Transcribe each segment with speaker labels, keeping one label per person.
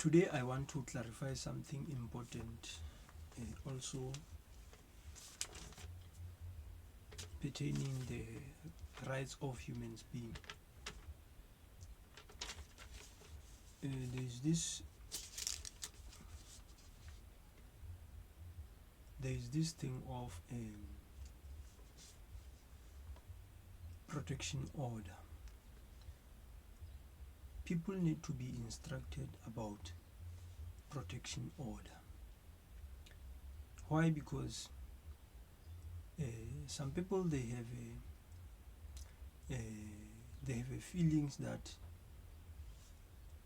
Speaker 1: Today I want to clarify something important, also pertaining the rights of human beings. There's this thing of protection order. People need to be instructed about protection order. Why? Because some people they have a feelings that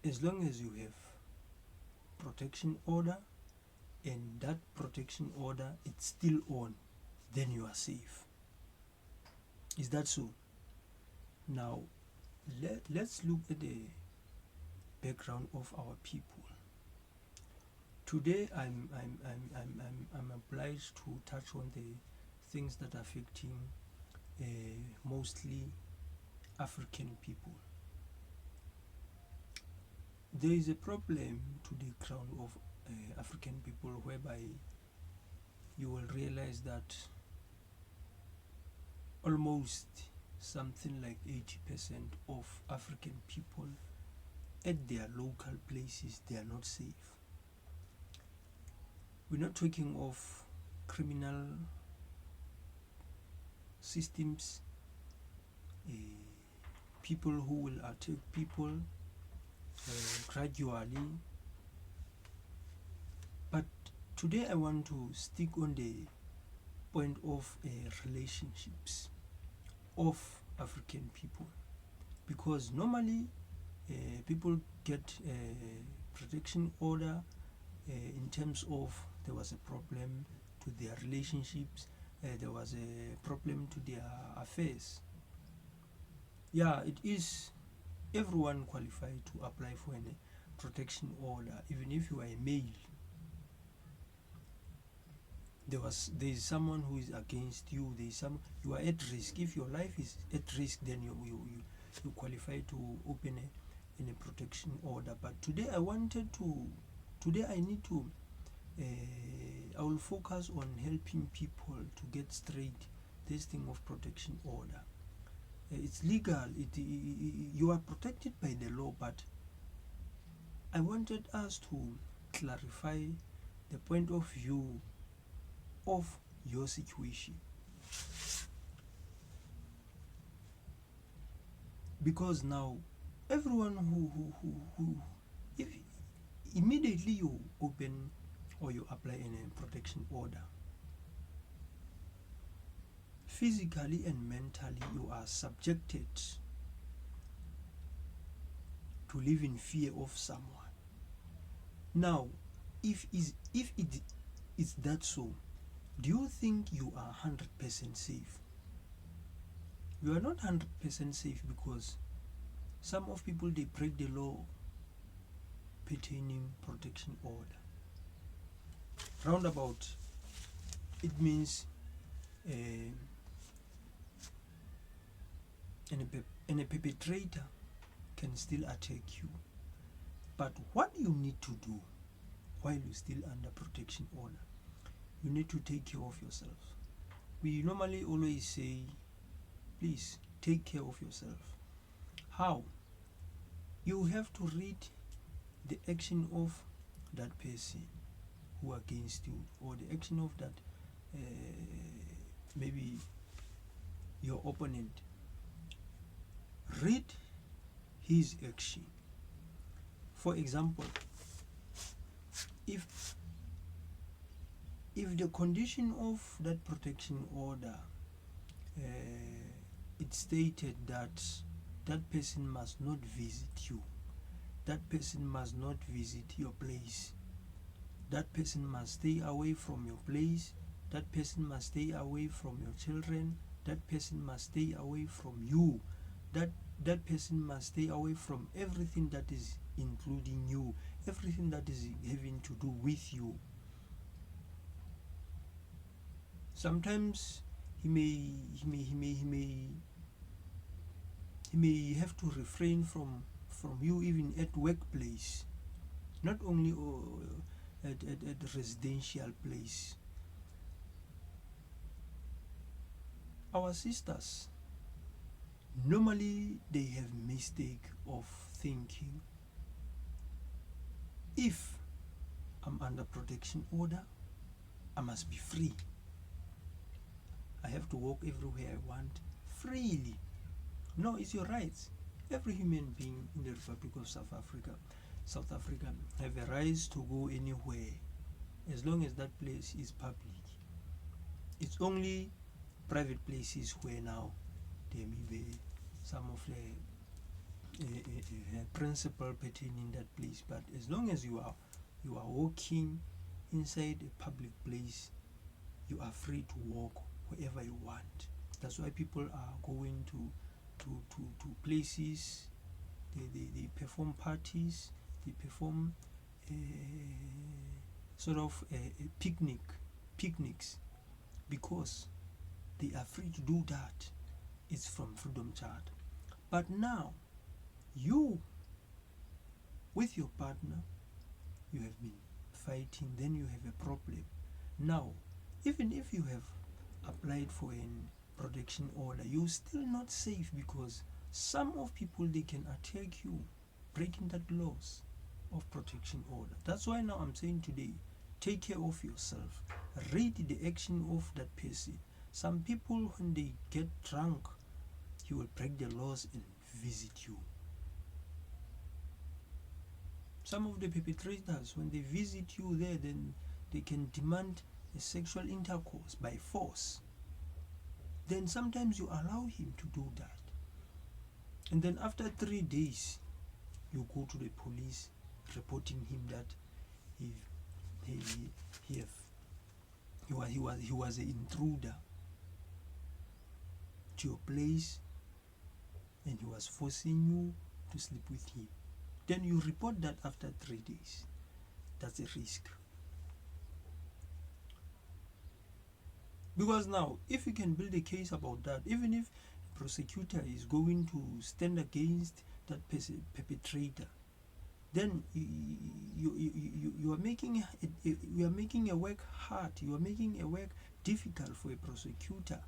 Speaker 1: as long as you have protection order and that protection order it's still on, then you are safe. Is that so? Now let's look at the background of our people. Today I'm obliged to touch on the things that are affecting mostly African people. There is a problem to the crown of African people whereby you will realize that almost something like 80% of African people at their local places they are not safe. We're not talking of criminal systems, people who will attack people gradually, but today I want to stick on the point of relationships of African people, because normally people get protection order in terms of there was a problem to their relationships, there was a problem to their affairs. Yeah, it is everyone qualified to apply for a protection order, even if you are a male. There is someone who is against you, you are at risk. If your life is at risk, then you qualify to open a protection order. But today I need to I will focus on helping people to get straight this thing of protection order. It's legal, you are protected by the law, but I wanted us to clarify the point of view of your situation, because now everyone who if immediately you open or you apply a protection order, physically and mentally you are subjected to live in fear of someone. Now if it is that so, do you think you are 100% safe? You are not 100% safe, because some of people they break the law pertaining protection order. Roundabout, it means and a perpetrator can still attack you. But what you need to do while you're still under protection order, you need to take care of yourself. We normally always say, please take care of yourself. How? You have to read the action of that person who against you, or the action of that maybe your opponent. Read his action. For example, if the condition of that protection order it stated that that person must not visit you, that person must not visit your place, that person must stay away from your place, that person must stay away from your children, that person must stay away from you, that person must stay away from everything that is including you, everything that is having to do with you. Sometimes he may have to refrain from you even at workplace. not only at residential place. Our sisters, normally they have mistake of thinking, if I'm under protection order, I must be free. I have to walk everywhere I want freely. No, it's your rights. Every human being in the Republic of South Africa have a right to go anywhere as long as that place is public. It's only private places where now there may be some of the principal pertaining that place, but as long as you are walking inside a public place, you are free to walk wherever you want. That's why people are going to places. They perform parties, they perform sort of picnics, because they are free to do that. It's from Freedom Charter. But now, you with your partner, you have been fighting, then you have a problem. Now, even if you have applied for an protection order, you're still not safe, because some of people, they can attack you breaking that laws of protection order. That's why now I'm saying today, take care of yourself, read the action of that person. Some people, when they get drunk, he will break the laws and visit you. Some of the perpetrators, when they visit you there, then they can demand a sexual intercourse by force. Then sometimes you allow him to do that, and then after 3 days you go to the police reporting him that he was an intruder to your place and he was forcing you to sleep with him. Then you report that after 3 days. That's a risk. Because now, if you can build a case about that, even if the prosecutor is going to stand against that perpetrator, then you are making a work hard. You are making a work difficult for a prosecutor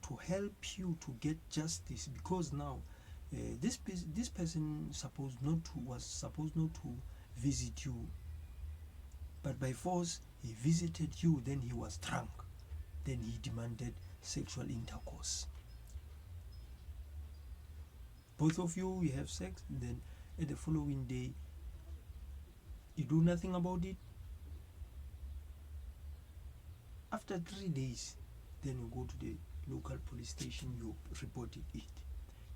Speaker 1: to help you to get justice, because now this person was supposed not to visit you, but by force he visited you. Then he was drunk. Then he demanded sexual intercourse. Both of you have sex, and then at the following day you do nothing about it. After 3 days, then you go to the local police station, you reported it.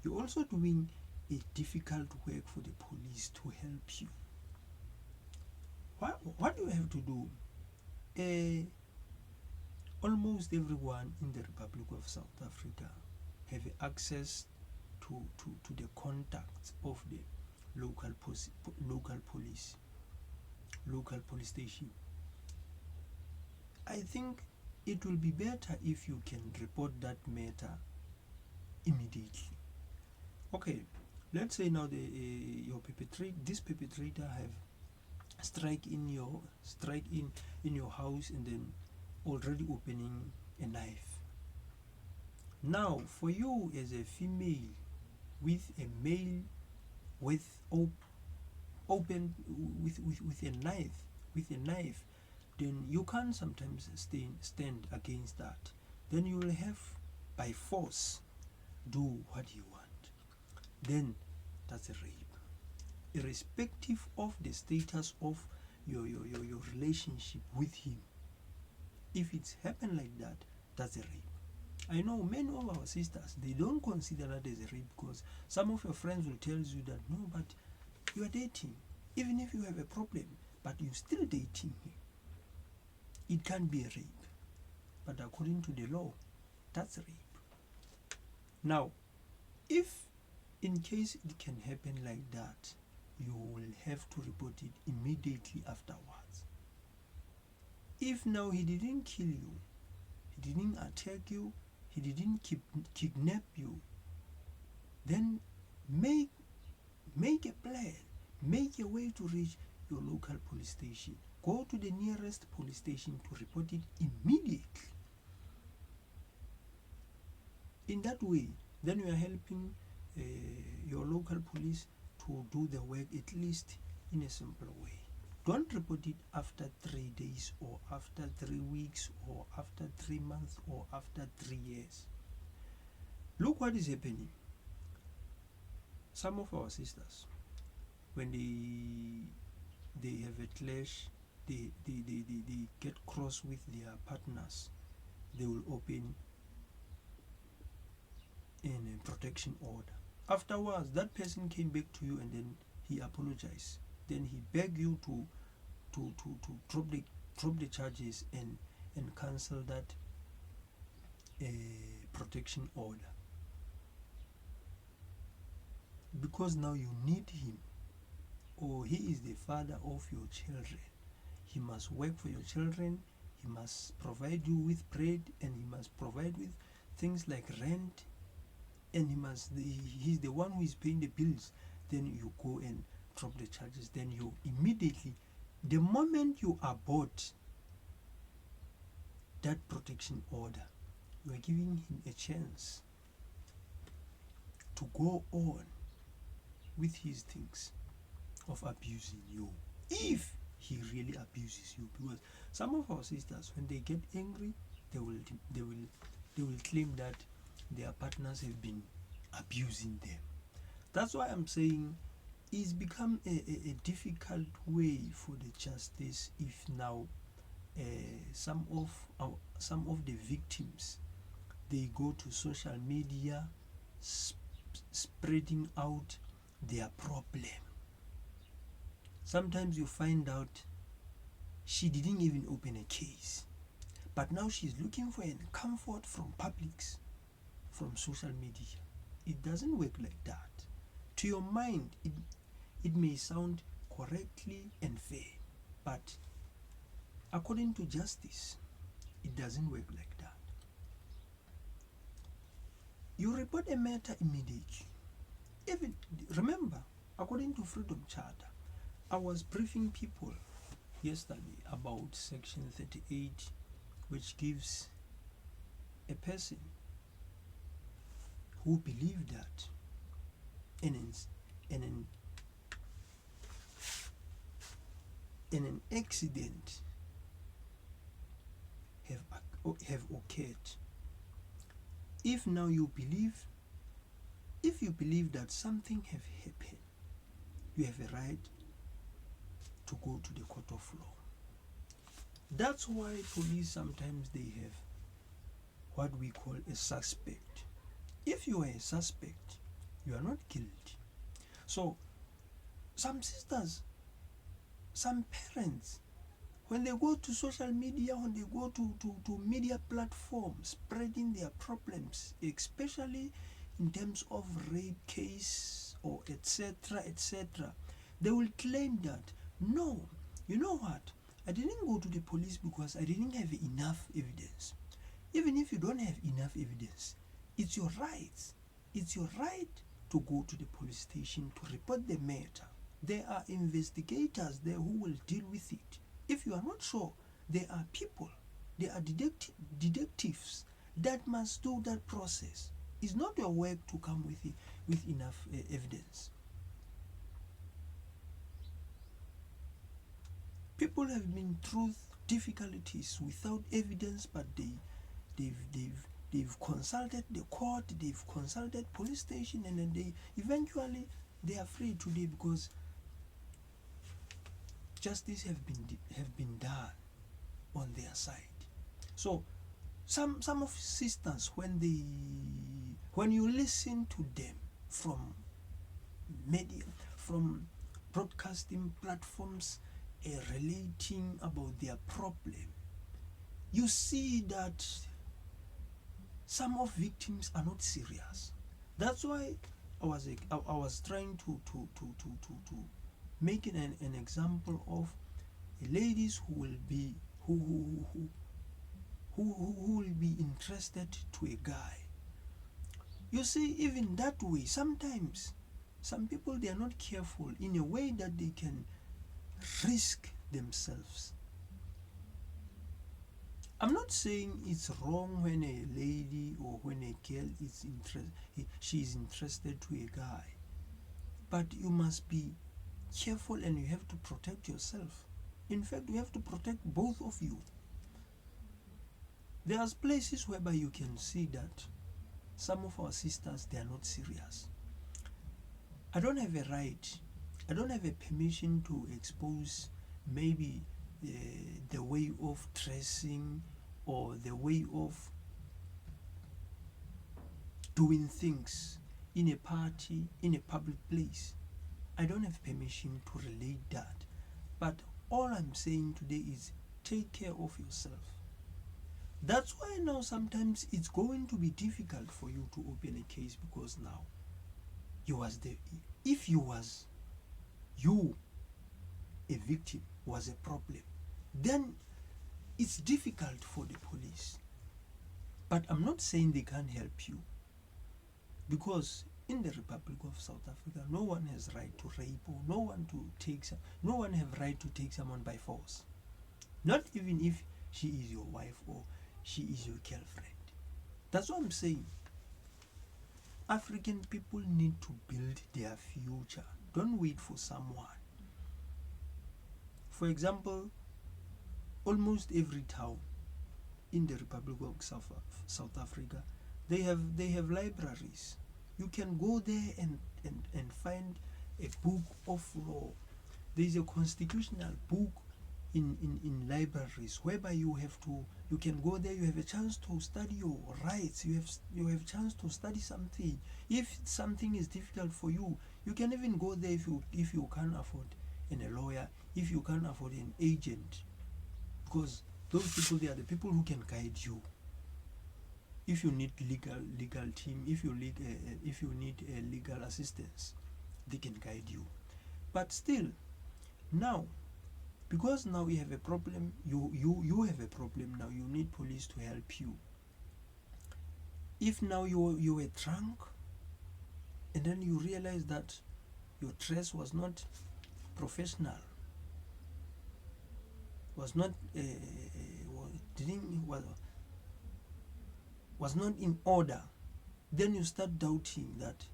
Speaker 1: You're also doing a difficult work for the police to help you. What do you have to do? Almost everyone in the Republic of South Africa have access to the contacts of the local police station. I think it will be better if you can report that matter immediately. Okay, let's say now this perpetrator have strike in your house, and then already opening a knife. Now, for you as a female with a male with open with a knife, then you can't sometimes stand against that. Then you will have by force do what you want. Then that's a rape, irrespective of the status of your relationship with him. If it's happened like that, that's a rape. I know many of our sisters, they don't consider that as a rape, because some of your friends will tell you that no, but you are dating. Even if you have a problem, but you're still dating him, it can't be a rape. But according to the law, that's rape. Now, if in case it can happen like that, you will have to report it immediately afterwards. If now he didn't kill you, he didn't attack you, he didn't kidnap you, then make a plan, make a way to reach your local police station. Go to the nearest police station to report it immediately. In that way, then you are helping your local police to do the work at least in a simple way. Don't report it after 3 days or after 3 weeks or after 3 months or after 3 years. Look what is happening. Some of our sisters, when they have a clash, they get cross with their partners, they will open a protection order. Afterwards, that person came back to you and then he apologized. Then he begged you to drop the charges and cancel that protection order, because now you need him, or he is the father of your children. He must work for your children, he must provide you with bread, and he must provide with things like rent, and he's the one who is paying the bills. Then you go and drop the charges. Then you immediately, the moment you abort that protection order, you are giving him a chance to go on with his things of abusing you, if he really abuses you. Because some of our sisters, when they get angry, they will claim that their partners have been abusing them. That's why I'm saying it's become a difficult way for the justice if now some of the victims, they go to social media spreading out their problem. Sometimes you find out she didn't even open a case, but now she's looking for a comfort from publics, from social media. It doesn't work like that. To your mind, it may sound correctly and fair, but according to justice, it doesn't work like that. You report a matter immediately. Remember, according to Freedom Charter, I was briefing people yesterday about Section 38, which gives a person who believe that an accident have occurred. If now you believe that something have happened, you have a right to go to the court of law. That's why police sometimes they have what we call a suspect. If you are a suspect, you are not guilty. So some sisters, some parents, when they go to social media, when they go to media platforms spreading their problems, especially in terms of rape case or etc., they will claim that, no, you know what, I didn't go to the police because I didn't have enough evidence. Even if you don't have enough evidence, it's your right. It's your right to go to the police station to report the matter. There are investigators there who will deal with it. If you are not sure, there are people, there are detectives that must do that process. It's not your work to come with enough evidence. People have been through difficulties without evidence, but they've consulted the court, they've consulted police station, and then they are free today because justice have been done on their side. So some of sisters, when you listen to them from media, from broadcasting platforms relating about their problem, you see that some of victims are not serious. That's why I was trying to make an example of ladies who will be interested to a guy. You see, even that way, sometimes some people, they are not careful in a way that they can risk themselves. I'm not saying it's wrong when a lady or when a girl she is interested to a guy, but you must be careful and you have to protect yourself. In fact, you have to protect both of you. There are places whereby you can see that some of our sisters, they are not serious. I don't have a right, I don't have a permission to expose maybe the way of dressing or the way of doing things in a party, in a public place. I don't have permission to relate that. But all I'm saying today is take care of yourself. That's why now sometimes it's going to be difficult for you to open a case, because now if you a victim was a problem, then it's difficult for the police. But I'm not saying they can't help you, because in the Republic of South Africa, no one has right to rape, or no one have right to take someone by force. Not even if she is your wife or she is your girlfriend. That's what I'm saying. African people need to build their future. Don't wait for someone. For example, almost every town in the Republic of South Africa, they have libraries. You can go there and find a book of law. There is a constitutional book in libraries whereby you can go there. You have a chance to study your rights. You have a chance to study something. If something is difficult for you, you can even go there if you can't afford a lawyer, if you can't afford an agent, because those people, they are the people who can guide you. If you need legal team, if you need legal assistance, they can guide you. But still, now, because now we have a problem, you have a problem now, you need police to help you. If now you were drunk and then you realize that your dress was not professional, was not in order, then you start doubting that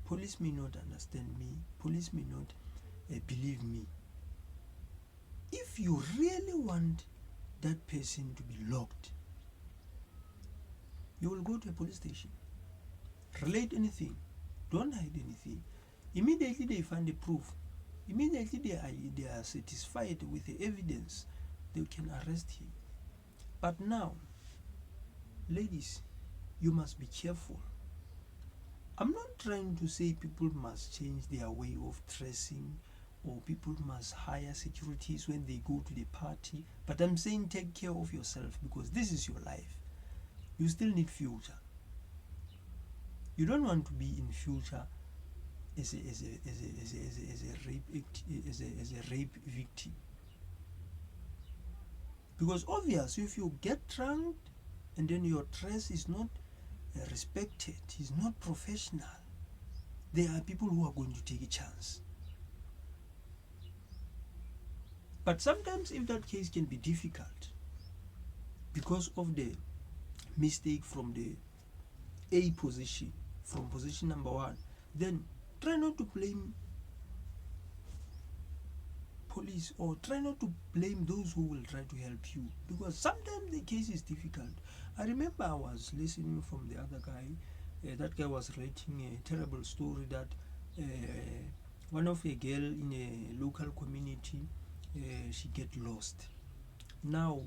Speaker 1: police may not understand me, police may not believe me. If you really want that person to be locked, you will go to a police station, relate anything, don't hide anything. Immediately they find the proof, immediately they are satisfied with the evidence, they can arrest him. But now, ladies, you must be careful. I'm not trying to say people must change their way of dressing or people must hire securities when they go to the party, but I'm saying take care of yourself, because this is your life. You still need future. You don't want to be in future as a rape victim, because obviously if you get drunk and then your dress is not respected, is not professional, there are people who are going to take a chance. But sometimes if that case can be difficult because of the mistake from the A position, from position number 1, then try not to blame police, or try not to blame those who will try to help you, because sometimes the case is difficult. I remember I was listening from the other guy. That guy was writing a terrible story that one of a girl in a local community, she get lost. Now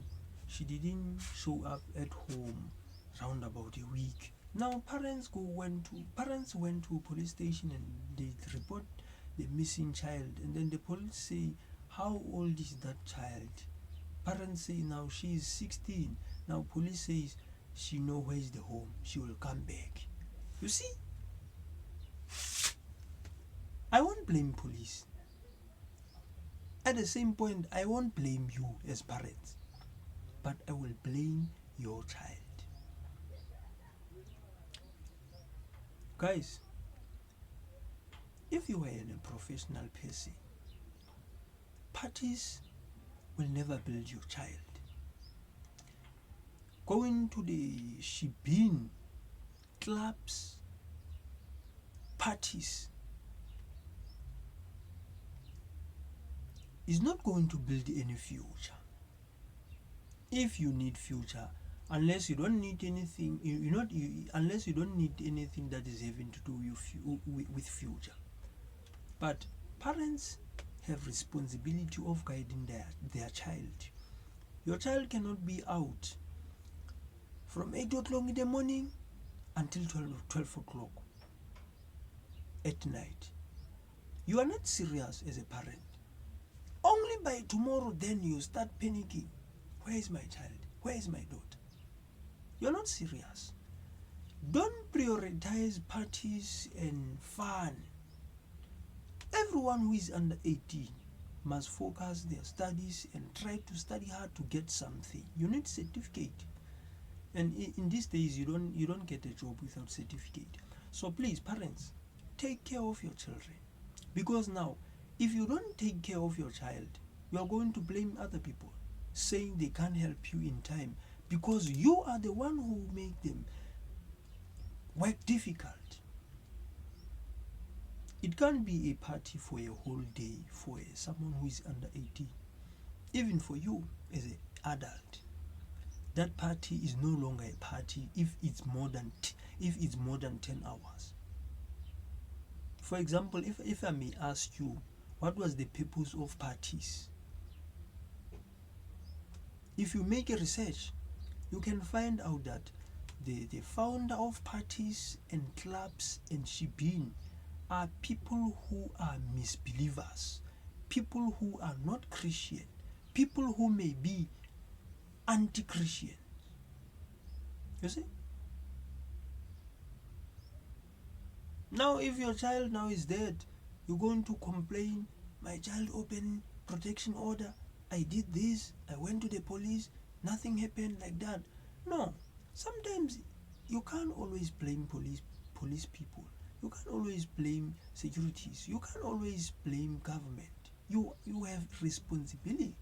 Speaker 1: she didn't show up at home round about a week. Now parents went to police station and they report the missing child, and then the police say, how old is that child? Parents say now she is 16. Now police says she knows where is the home, she will come back. You see, I won't blame police. At the same point, I won't blame you as parents, but I will blame your child. Guys, if you are a professional person, Parties will never build your child. Going to the shebeen, clubs, parties is not going to build any future. If you need future, unless you don't need anything, unless you don't need anything that is having to do with future. But parents have responsibility of guiding their child. Your child cannot be out from 8 o'clock in the morning until 12 o'clock at night. You are not serious as a parent. Only by tomorrow then you start panicking. Where is my child? Where is my daughter? You're not serious. Don't prioritize parties and fun. Everyone who is under 18 must focus their studies and try to study hard to get something. You need certificate. And in these days, you don't get a job without certificate. So please, parents, take care of your children. Because now, if you don't take care of your child, you are going to blame other people, saying they can't help you in time because you are the one who make them work difficult. It can't be a party for a whole day for someone who is under 18. Even for you as an adult, that party is no longer a party if it's more than 10 hours. For example, if I may ask you, what was the purpose of parties? If you make a research, you can find out that the founder of parties and clubs and shebeen are people who are misbelievers, people who are not Christian, people who may be anti-Christian. You see? Now if your child now is dead, you're going to complain, my child opened protection order, I did this, I went to the police, nothing happened like that. No, sometimes you can't always blame police people. You can't always blame securities. You can't always blame government. You have responsibility.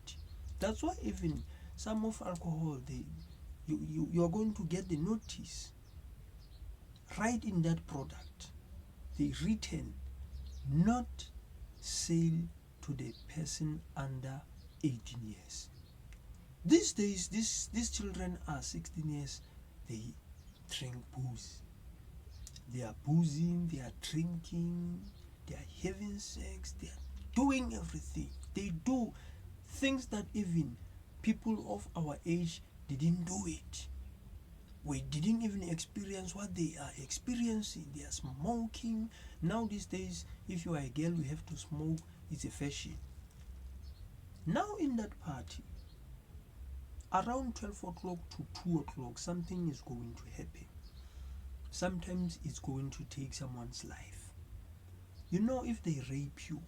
Speaker 1: That's why even some of alcohol, you are going to get the notice right in that product. They written not sale to the person under 18 years. These days, these children are 16 years. They drink booze. They are boozing, they are drinking, they are having sex, they are doing everything. They do things that even people of our age didn't do it. We didn't even experience what they are experiencing. They are smoking. Now these days, if you are a girl, you have to smoke. It's a fashion. Now in that party, around 12 o'clock to 2 o'clock, something is going to happen. Sometimes it's going to take someone's life. You know, if they rape you,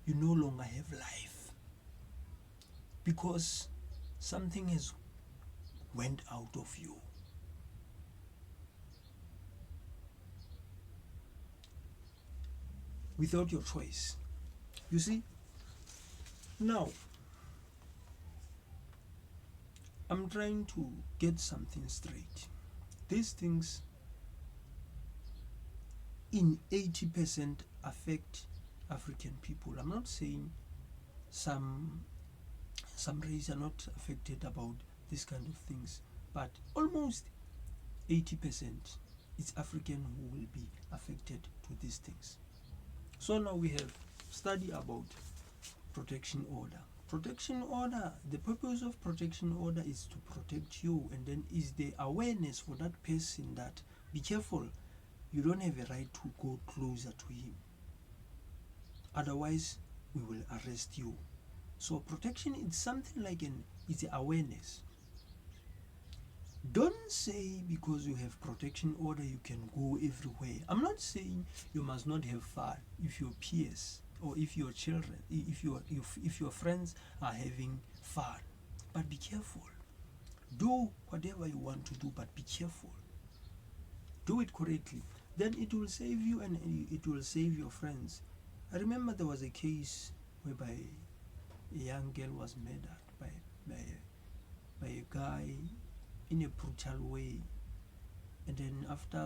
Speaker 1: you no longer have life. Because something has went out of you. Without your choice. You see? Now, I'm trying to get something straight. These things in 80% affect African people. I'm not saying some races are not affected about this kind of things, but almost 80% is African who will be affected to these things. So now we have study about protection order. Protection order, the purpose of protection order is to protect you, and then is the awareness for that person that be careful, you don't have a right to go closer to him. Otherwise, we will arrest you. So protection is something like it's an awareness. Don't say because you have protection order you can go everywhere. I'm not saying you must not have fun if your peers or if your children, if your friends are having fun. But be careful. Do whatever you want to do, but be careful. Do it correctly. Then it will save you and it will save your friends. I remember there was a case whereby a young girl was murdered by, by a guy in a brutal way. And then after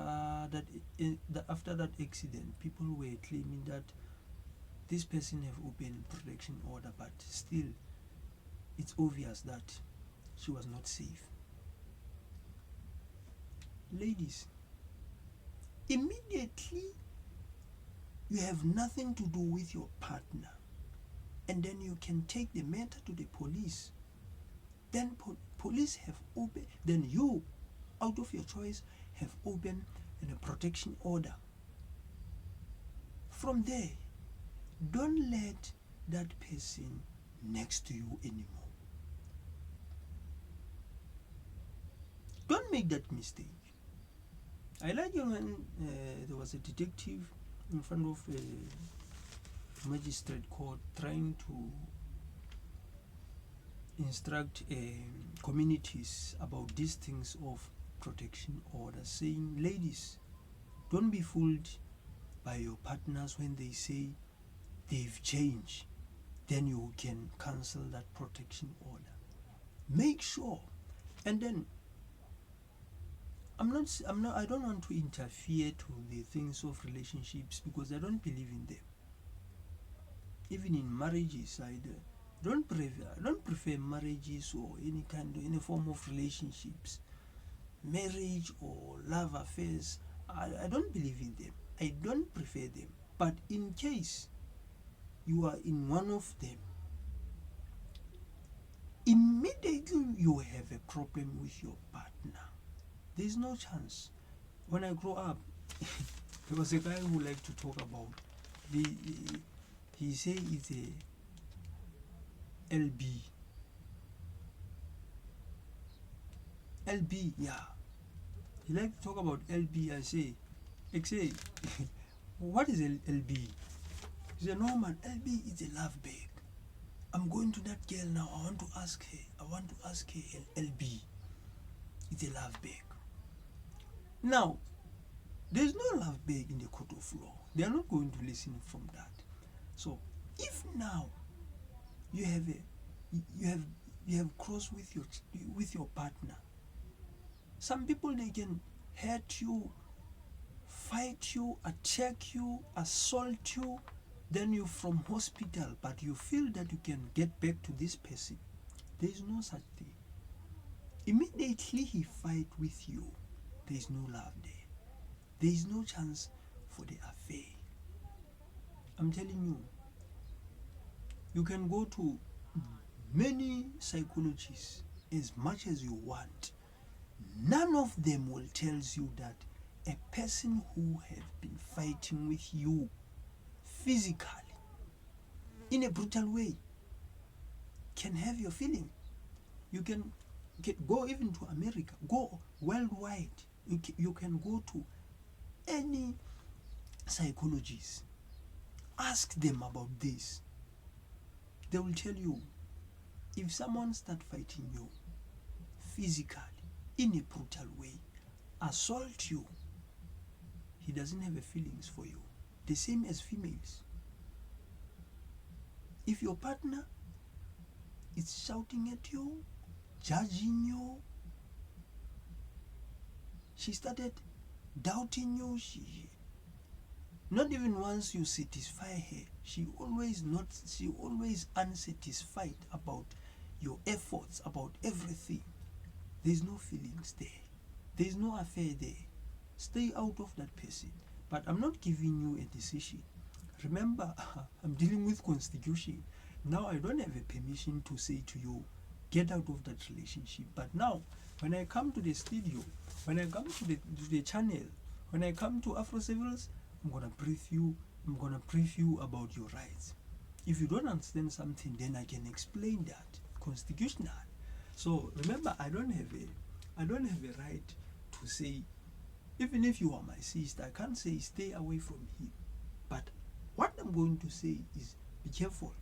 Speaker 1: that accident, people were claiming that this person have open protection order, but still it's obvious that she was not safe. Ladies, immediately you have nothing to do with your partner, and then you can take the matter to the police. Then police have opened, then you, out of your choice, have opened a protection order. From there, don't let that person next to you anymore. Don't make that mistake. I like it when there was a detective in front of a magistrate court trying to instruct communities about these things of protection orders, saying, ladies, don't be fooled by your partners when they say they've changed, then you can cancel that protection order. Make sure. And then I don't want to interfere to the things of relationships, because I don't believe in them. Even in marriages, I don't prefer marriages or any form of relationships, marriage or love affairs. I don't believe in them. I don't prefer them. But in case you are in one of them, immediately you have a problem with your partner. There's no chance. When I grew up, there was a guy who liked to talk about he say it's a LB. LB, yeah. He liked to talk about LB. I say, what is LB? He said, no man, LB is a love bag. I'm going to that girl now. I want to ask her LB. It's a love bag. Now, there's no love bag in the court of law. They are not going to listen from that. So, if now you have crossed with your partner, some people, they can hurt you, fight you, attack you, assault you, then you from hospital, but you feel that you can get back to this person. There is no such thing. Immediately he fight with you, there is no love there. There is no chance for the affair. I'm telling you, you can go to many psychologists as much as you want. None of them will tell you that a person who have been fighting with you physically in a brutal way can have your feeling. You can go even to America, go worldwide. You can go to any psychologist, ask them about this. They will tell you, if someone start fighting you physically in a brutal way, assault you, he doesn't have a feelings for you. The same as females. If your partner is shouting at you, judging you, she started doubting you, she not even once you satisfy her, she always unsatisfied about your efforts, about everything. There's no feelings there. There's no affair there. Stay out of that person. But I'm not giving you a decision. Remember, I'm dealing with constitution. Now I don't have a permission to say to you, get out of that relationship. But now, when I come to the studio, when I come to the channel, when I come to Afro Civils, I'm gonna brief you about your rights. If you don't understand something, then I can explain that constitutional. So remember, I don't have a right to say, even if you are my sister, I can't say stay away from him. But what I'm going to say is, be careful.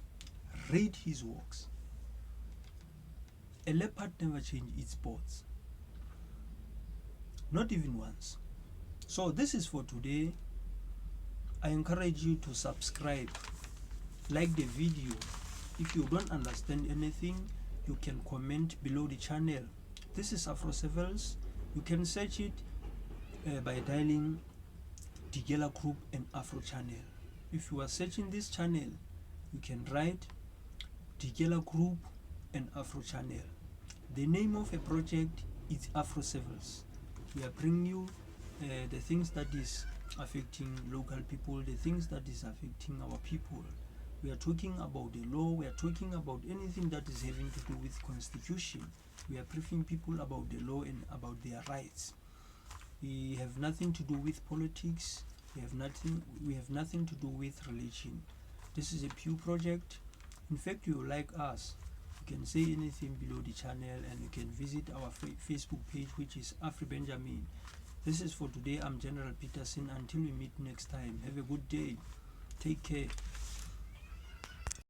Speaker 1: Read his works. A leopard never changes its spots. Not even once. So this is for today. I encourage you to subscribe, like the video, If you don't understand anything, you can comment below the channel. This is Afrocephals. You can search it by dialing Digela Group and Afro Channel. If you are searching this channel, you can write Digela Group and Afro Channel. The name of a project is Afrocephals. We are bringing you the things that is affecting local people, the things that is affecting our people. We are talking about the law, we are talking about anything that is having to do with constitution. We are briefing people about the law and about their rights. We have nothing to do with politics, we have nothing to do with religion. This is a pure project. In fact, you like us, you can say anything below the channel, and you can visit our Facebook page, which is Afri Benjamin. This is for today. I'm General Peterson. Until we meet next time, have a good day. Take care.